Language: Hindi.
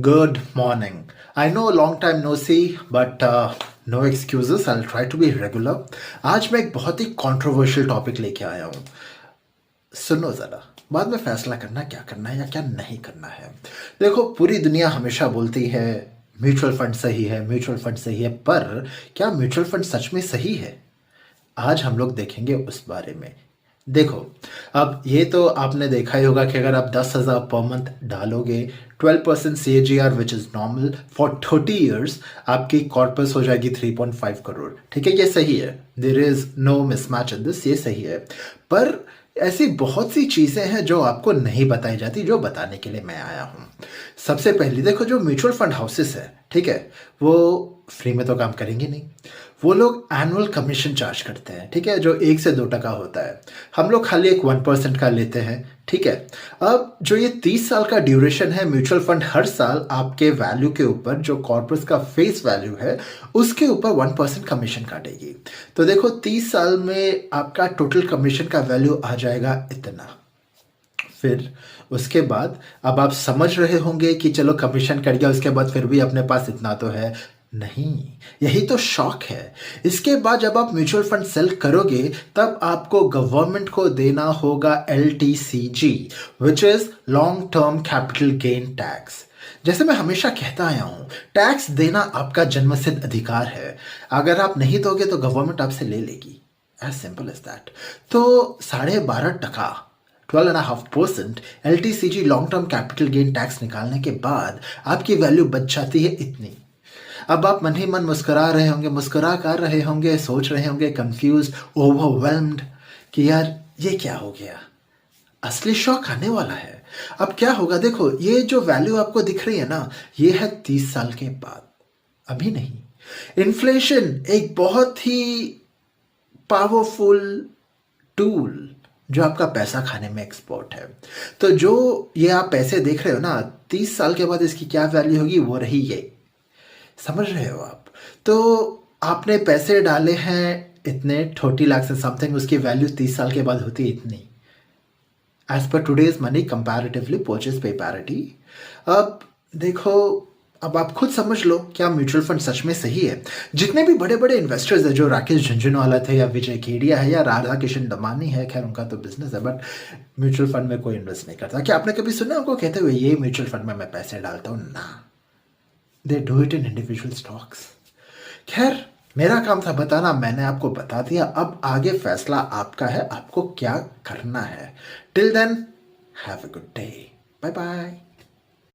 Good morning. I know a long time no see, but no excuses. I'll try to be regular. आज मैं एक बहुत ही कंट्रोवर्शियल टॉपिक लेके आया हूँ. सुनो ज़रा, बाद में फैसला करना क्या करना है या क्या नहीं करना है. देखो, पूरी दुनिया हमेशा बोलती है म्यूचुअल फंड सही है, म्यूचुअल फंड सही है, पर क्या म्यूचुअल फंड सच में सही है? आज हम लोग देखेंगे उस बारे में. देखो, अब ये तो आपने देखा ही होगा कि अगर आप 10,000 पर मंथ डालोगे, 12% CAGR which is normal for 30 years, आपकी कॉर्पस हो जाएगी 3.5 करोड़. ठीक है, ये सही है. There is no mismatch in this, ये सही है. पर ऐसी बहुत सी चीज़ें हैं जो आपको नहीं बताई जाती, जो बताने के लिए मैं आया हूँ. सबसे पहले देखो, जो म्यूचुअल फंड हाउसेस है, ठीक है, वो फ्री में तो काम करेंगे नहीं. वो लोग एनुअल कमीशन चार्ज करते हैं, ठीक है, जो 1 से 2% होता है. हम लोग खाली एक 1% का लेते हैं, ठीक है. अब जो ये 30 साल का ड्यूरेशन है, म्यूचुअल फंड हर साल आपके वैल्यू के ऊपर, जो कॉर्पस का फेस वैल्यू है, उसके ऊपर 1% कमीशन काटेगी. तो देखो, 30 साल में आपका टोटल कमीशन का वैल्यू आ जाएगा इतना. फिर उसके बाद अब आप समझ रहे होंगे कि चलो कमीशन कट गया, उसके बाद फिर भी अपने पास इतना तो है. नहीं, यही तो शॉक है. इसके बाद जब आप म्यूचुअल फंड सेल करोगे, तब आपको गवर्नमेंट को देना होगा LTCG, which is long term capital gain tax. जैसे मैं हमेशा कहता आया हूं, टैक्स देना आपका जन्मसिद्ध अधिकार है. अगर आप नहीं दोगे तो गवर्नमेंट आपसे ले लेगी. As simple as that. तो 12.5%, 12.5% LTCG long term capital gain tax निकालने के बाद आपकी वैल्यू बच जाती है इतनी. अब आप मन ही मन मुस्कुरा रहे होंगे, मुस्कुरा कर रहे होंगे, सोच रहे होंगे, कंफ्यूज, ओवरवेल्म्ड कि यार ये क्या हो गया. असली शौक आने वाला है. अब क्या होगा, देखो, ये जो वैल्यू आपको दिख रही है ना, ये है 30 साल के बाद, अभी नहीं. इन्फ्लेशन एक बहुत ही पावरफुल टूल जो आपका पैसा खाने में एक्सपर्ट है. तो जो ये आप पैसे देख रहे हो ना, 30 साल के बाद इसकी क्या वैल्यू होगी, वो रही ये. समझ रहे हो आप? तो आपने पैसे डाले हैं इतने 30 लाख से समथिंग, उसकी वैल्यू 30 साल के बाद होती है इतनी. एज पर today's money comparatively purchase power parity. अब देखो, अब आप खुद समझ लो, क्या म्यूचुअल फंड सच में सही है? जितने भी बड़े बड़े इन्वेस्टर्स हैं, जो राकेश झुंझुनवाला थे या विजय केडिया है या राधा किशन दमानी है, खैर उनका तो बिजनेस है, बट म्यूचुअल फंड में कोई इन्वेस्ट नहीं करता. क्या आपने कभी सुना उनको कहते हुए ये म्यूचुअल फंड में मैं पैसे डालता हूँ? ना, they do it in individual stocks. खैर, मेरा काम था बताना, मैंने आपको बता दिया. अब आगे फैसला आपका है, आपको क्या करना है. Till then, have a good day. Bye bye.